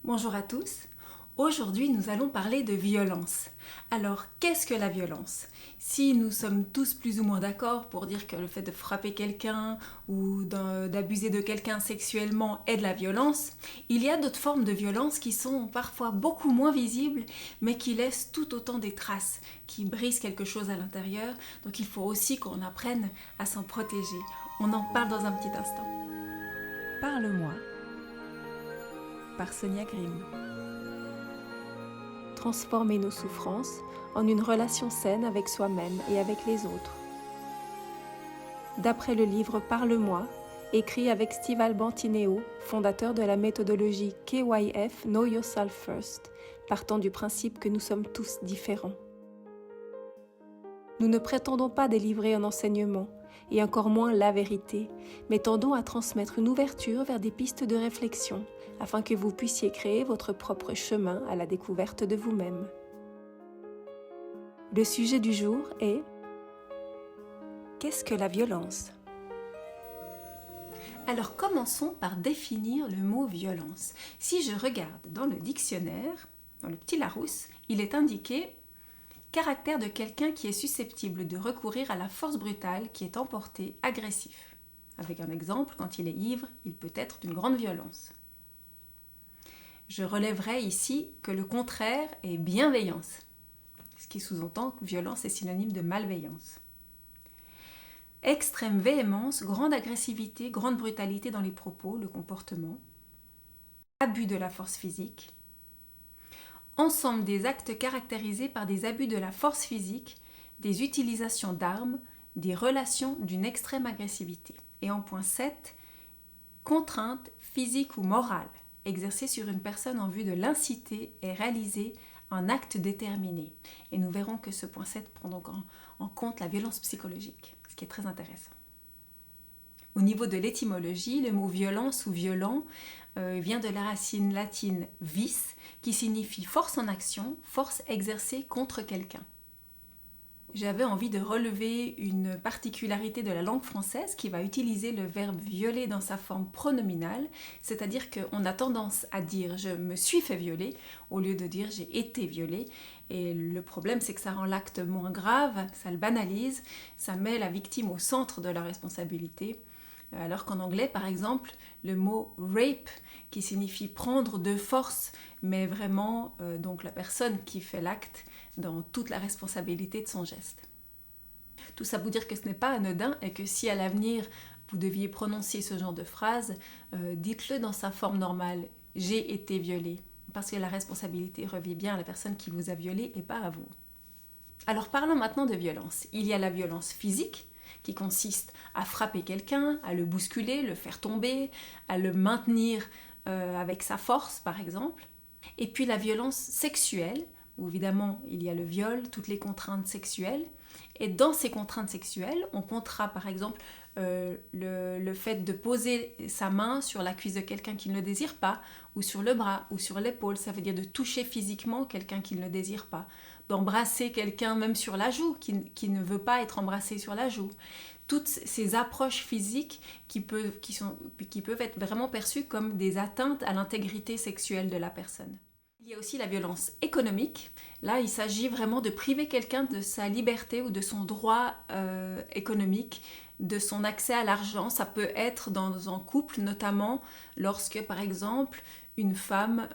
Bonjour à tous. Aujourd'hui, nous allons parler de violence. Alors, qu'est-ce que la violence? Si nous sommes tous plus ou moins d'accord pour dire que le fait de frapper quelqu'un ou d'abuser de quelqu'un sexuellement est de la violence, il y a d'autres formes de violence qui sont parfois beaucoup moins visibles, mais qui laissent tout autant des traces, qui brisent quelque chose à l'intérieur. Donc, il faut aussi qu'on apprenne à s'en protéger. On en parle dans un petit instant. Parle-moi par Sonia Grimm. Transformer nos souffrances en une relation saine avec soi-même et avec les autres. D'après le livre Parle-moi, écrit avec Steve Albantineo, fondateur de la méthodologie KYF Know Yourself First, partant du principe que nous sommes tous différents. Nous ne prétendons pas délivrer un enseignement, et encore moins la vérité, mais tendons à transmettre une ouverture vers des pistes de réflexion, afin que vous puissiez créer votre propre chemin à la découverte de vous-même. Le sujet du jour est « Qu'est-ce que la violence ?» Alors commençons par définir le mot violence. Si je regarde dans le dictionnaire, dans le petit Larousse, il est indiqué caractère de quelqu'un qui est susceptible de recourir à la force brutale qui est emporté, agressif. Avec un exemple, quand il est ivre, il peut être d'une grande violence. Je relèverai ici que le contraire est bienveillance, ce qui sous-entend que violence est synonyme de malveillance. Extrême véhémence, grande agressivité, grande brutalité dans les propos, le comportement. Abus de la force physique. Ensemble des actes caractérisés par des abus de la force physique, des utilisations d'armes, des relations d'une extrême agressivité. Et en point 7, contrainte physique ou morale, exercée sur une personne en vue de l'inciter et réaliser un acte déterminé. Et nous verrons que ce point 7 prend donc en compte la violence psychologique, ce qui est très intéressant. Au niveau de l'étymologie, le mot violence ou violent vient de la racine latine vis, qui signifie force en action, force exercée contre quelqu'un. J'avais envie de relever une particularité de la langue française qui va utiliser le verbe violer dans sa forme pronominale, c'est-à-dire qu'on a tendance à dire je me suis fait violer au lieu de dire j'ai été violé. Et le problème, c'est que ça rend l'acte moins grave, ça le banalise, ça met la victime au centre de la responsabilité. Alors qu'en anglais, par exemple, le mot rape, qui signifie prendre de force, met vraiment donc la personne qui fait l'acte dans toute la responsabilité de son geste. Tout ça pour dire que ce n'est pas anodin et que si à l'avenir vous deviez prononcer ce genre de phrase, dites-le dans sa forme normale. J'ai été violée, parce que la responsabilité revient bien à la personne qui vous a violé et pas à vous. Alors parlons maintenant de violence. Il y a la violence physique, qui consiste à frapper quelqu'un, à le bousculer, le faire tomber, à le maintenir avec sa force par exemple. Et puis la violence sexuelle, où évidemment il y a le viol, toutes les sexuelles. Et dans ces contraintes sexuelles, on comptera par exemple le fait de poser sa main sur la cuisse de quelqu'un qui ne le désire pas, ou sur le bras, ou sur l'épaule, ça veut dire de toucher physiquement quelqu'un qui ne le désire pas, d'embrasser quelqu'un même sur la joue, qui ne veut pas être embrassé sur la joue. Toutes ces approches physiques qui peuvent être vraiment perçues comme des atteintes à l'intégrité sexuelle de la personne. Il y a aussi la violence économique. Là, il s'agit vraiment de priver quelqu'un de sa liberté ou de son droit économique, de son accès à l'argent. Ça peut être dans un couple, notamment lorsque, par exemple, une femme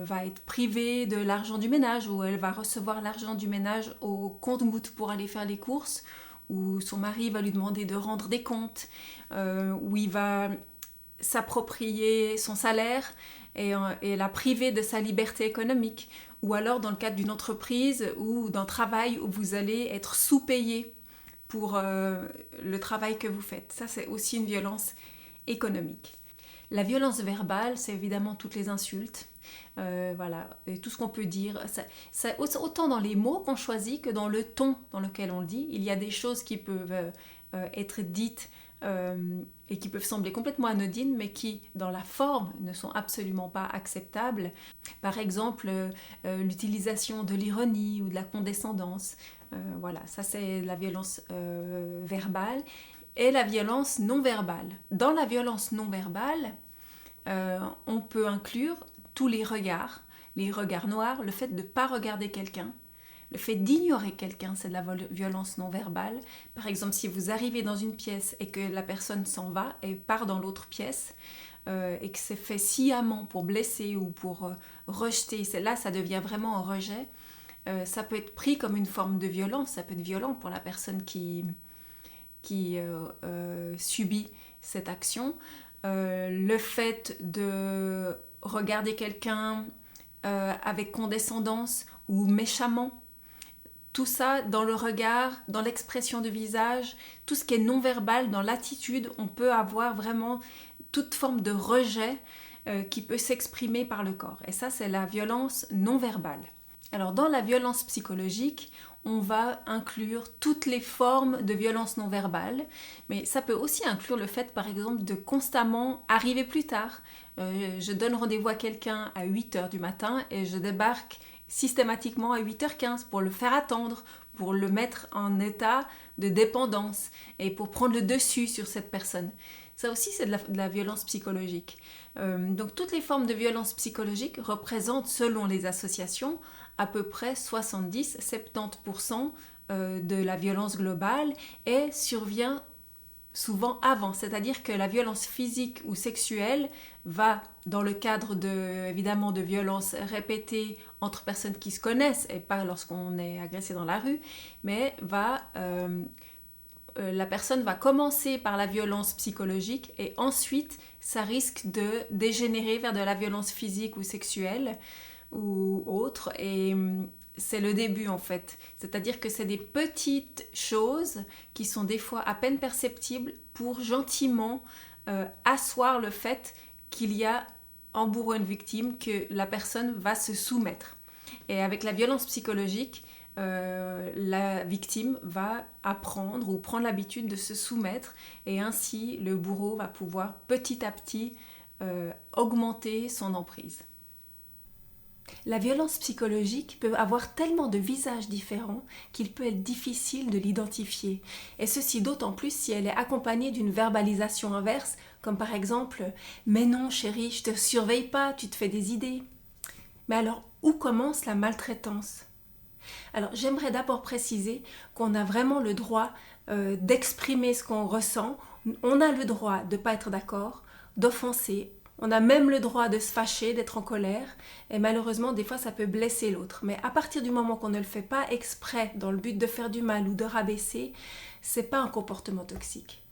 va être privée de l'argent du ménage, ou elle va recevoir l'argent du ménage au compte-gouttes pour aller faire les courses, ou son mari va lui demander de rendre des comptes, où il va s'approprier son salaire et la priver de sa liberté économique, ou alors dans le cadre d'une entreprise ou d'un travail où vous allez être sous-payé pour le travail que vous faites. Ça, c'est aussi une violence économique. La violence verbale, c'est évidemment toutes les insultes, voilà, et tout ce qu'on peut dire. Autant dans les mots qu'on choisit que dans le ton dans lequel on le dit. Il y a des choses qui peuvent être dites et qui peuvent sembler complètement anodines, mais qui, dans la forme, ne sont absolument pas acceptables. Par exemple, l'utilisation de l'ironie ou de la condescendance. Voilà, ça c'est la violence verbale. Et la violence non verbale. Dans la violence non verbale, on peut inclure tous les regards noirs, le fait de ne pas regarder quelqu'un, le fait d'ignorer quelqu'un, c'est de la violence non verbale. Par exemple, si vous arrivez dans une pièce et que la personne s'en va et part dans l'autre pièce, et que c'est fait sciemment pour blesser ou pour rejeter, là ça devient vraiment un rejet, ça peut être pris comme une forme de violence, ça peut être violent pour la personne qui subit cette action. Le fait de regarder quelqu'un avec condescendance ou méchamment, tout ça dans le regard, dans l'expression de visage, tout ce qui est non-verbal, dans l'attitude, on peut avoir vraiment toute forme de rejet qui peut s'exprimer par le corps. Et ça, c'est la violence non-verbale. Alors, dans la violence psychologique, on va inclure toutes les formes de violence non-verbale, mais ça peut aussi inclure le fait, par exemple, de constamment arriver plus tard. Je donne rendez-vous à quelqu'un à 8h du matin et je débarque systématiquement à 8h15 pour le faire attendre, pour le mettre en état de dépendance et pour prendre le dessus sur cette personne. Ça aussi, c'est de la violence psychologique. Donc, toutes les formes de violence psychologique représentent, selon les associations, à peu près 70-70% de la violence globale et survient souvent avant, c'est-à-dire que la violence physique ou sexuelle va, dans le cadre évidemment de violences répétées entre personnes qui se connaissent et pas lorsqu'on est agressé dans la rue, mais la personne va commencer par la violence psychologique et ensuite ça risque de dégénérer vers de la violence physique ou sexuelle ou autre, et c'est le début en fait, c'est-à-dire que c'est des petites choses qui sont des fois à peine perceptibles pour gentiment asseoir le fait qu'il y a en bourreau une victime, que la personne va se soumettre. Et avec la violence psychologique, la victime va apprendre ou prendre l'habitude de se soumettre, et ainsi le bourreau va pouvoir petit à petit augmenter son emprise. La violence psychologique peut avoir tellement de visages différents qu'il peut être difficile de l'identifier. Et ceci d'autant plus si elle est accompagnée d'une verbalisation inverse, comme par exemple « Mais non chérie, je te surveille pas, tu te fais des idées ». Mais alors, où commence la maltraitance ? Alors, j'aimerais d'abord préciser qu'on a vraiment le droit d'exprimer ce qu'on ressent. On a le droit de ne pas être d'accord, d'offenser. On a même le droit de se fâcher, d'être en colère, et malheureusement, des fois, ça peut blesser l'autre. Mais à partir du moment qu'on ne le fait pas exprès, dans le but de faire du mal ou de rabaisser, c'est pas un comportement toxique.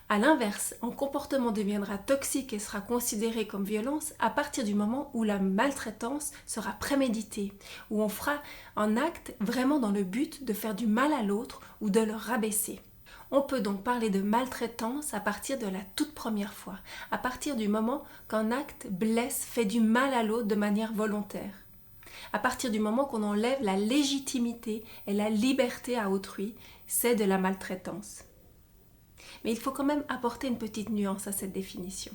À l'inverse, un comportement deviendra toxique et sera considéré comme violence à partir du moment où la maltraitance sera préméditée, où on fera un acte vraiment dans le but de faire du mal à l'autre ou de le rabaisser. On peut donc parler de maltraitance à partir de la toute première fois, à partir du moment qu'un acte blesse, fait du mal à l'autre de manière volontaire. À partir du moment qu'on enlève la légitimité et la liberté à autrui, c'est de la maltraitance. Mais il faut quand même apporter une petite nuance à cette définition.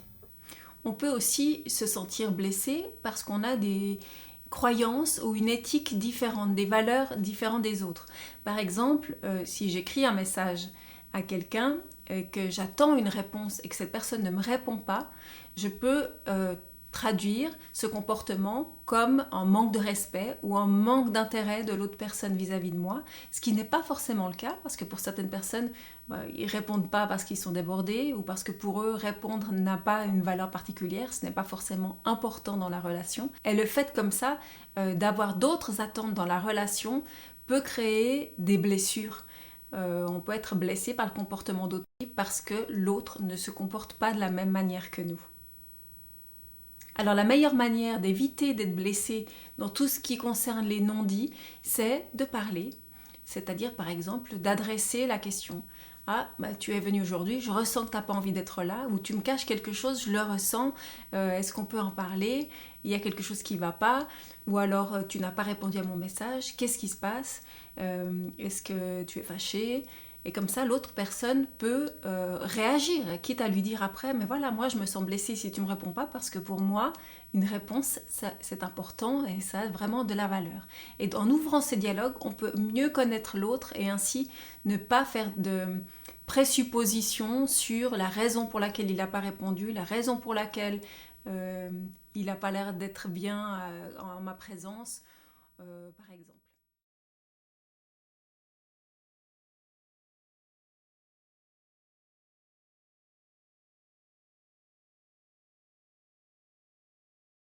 On peut aussi se sentir blessé parce qu'on a des croyances ou une éthique différente, des valeurs différentes des autres. Par exemple, si j'écris un message à quelqu'un, que j'attends une réponse et que cette personne ne me répond pas, je peux traduire ce comportement comme un manque de respect ou un manque d'intérêt de l'autre personne vis-à-vis de moi, ce qui n'est pas forcément le cas, parce que pour certaines personnes, ils ne répondent pas parce qu'ils sont débordés ou parce que pour eux, répondre n'a pas une valeur particulière, ce n'est pas forcément important dans la relation. Et le fait comme ça d'avoir d'autres attentes dans la relation peut créer des blessures. On peut être blessé par le comportement d'autrui parce que l'autre ne se comporte pas de la même manière que nous. Alors la meilleure manière d'éviter d'être blessé dans tout ce qui concerne les non-dits, c'est de parler, c'est-à-dire par exemple d'adresser la question. Ah, tu es venu aujourd'hui, je ressens que tu n'as pas envie d'être là, ou tu me caches quelque chose, je le ressens, est-ce qu'on peut en parler ? Il y a quelque chose qui ne va pas, ou alors tu n'as pas répondu à mon message, qu'est-ce qui se passe ? Est-ce que tu es fâché ? Et comme ça, l'autre personne peut réagir, quitte à lui dire après, mais voilà, moi je me sens blessée si tu ne me réponds pas, parce que pour moi, une réponse, c'est important et ça a vraiment de la valeur. Et en ouvrant ce dialogue, on peut mieux connaître l'autre et ainsi ne pas faire de présuppositions sur la raison pour laquelle il n'a pas répondu, la raison pour laquelle il n'a pas l'air d'être bien en ma présence, par exemple.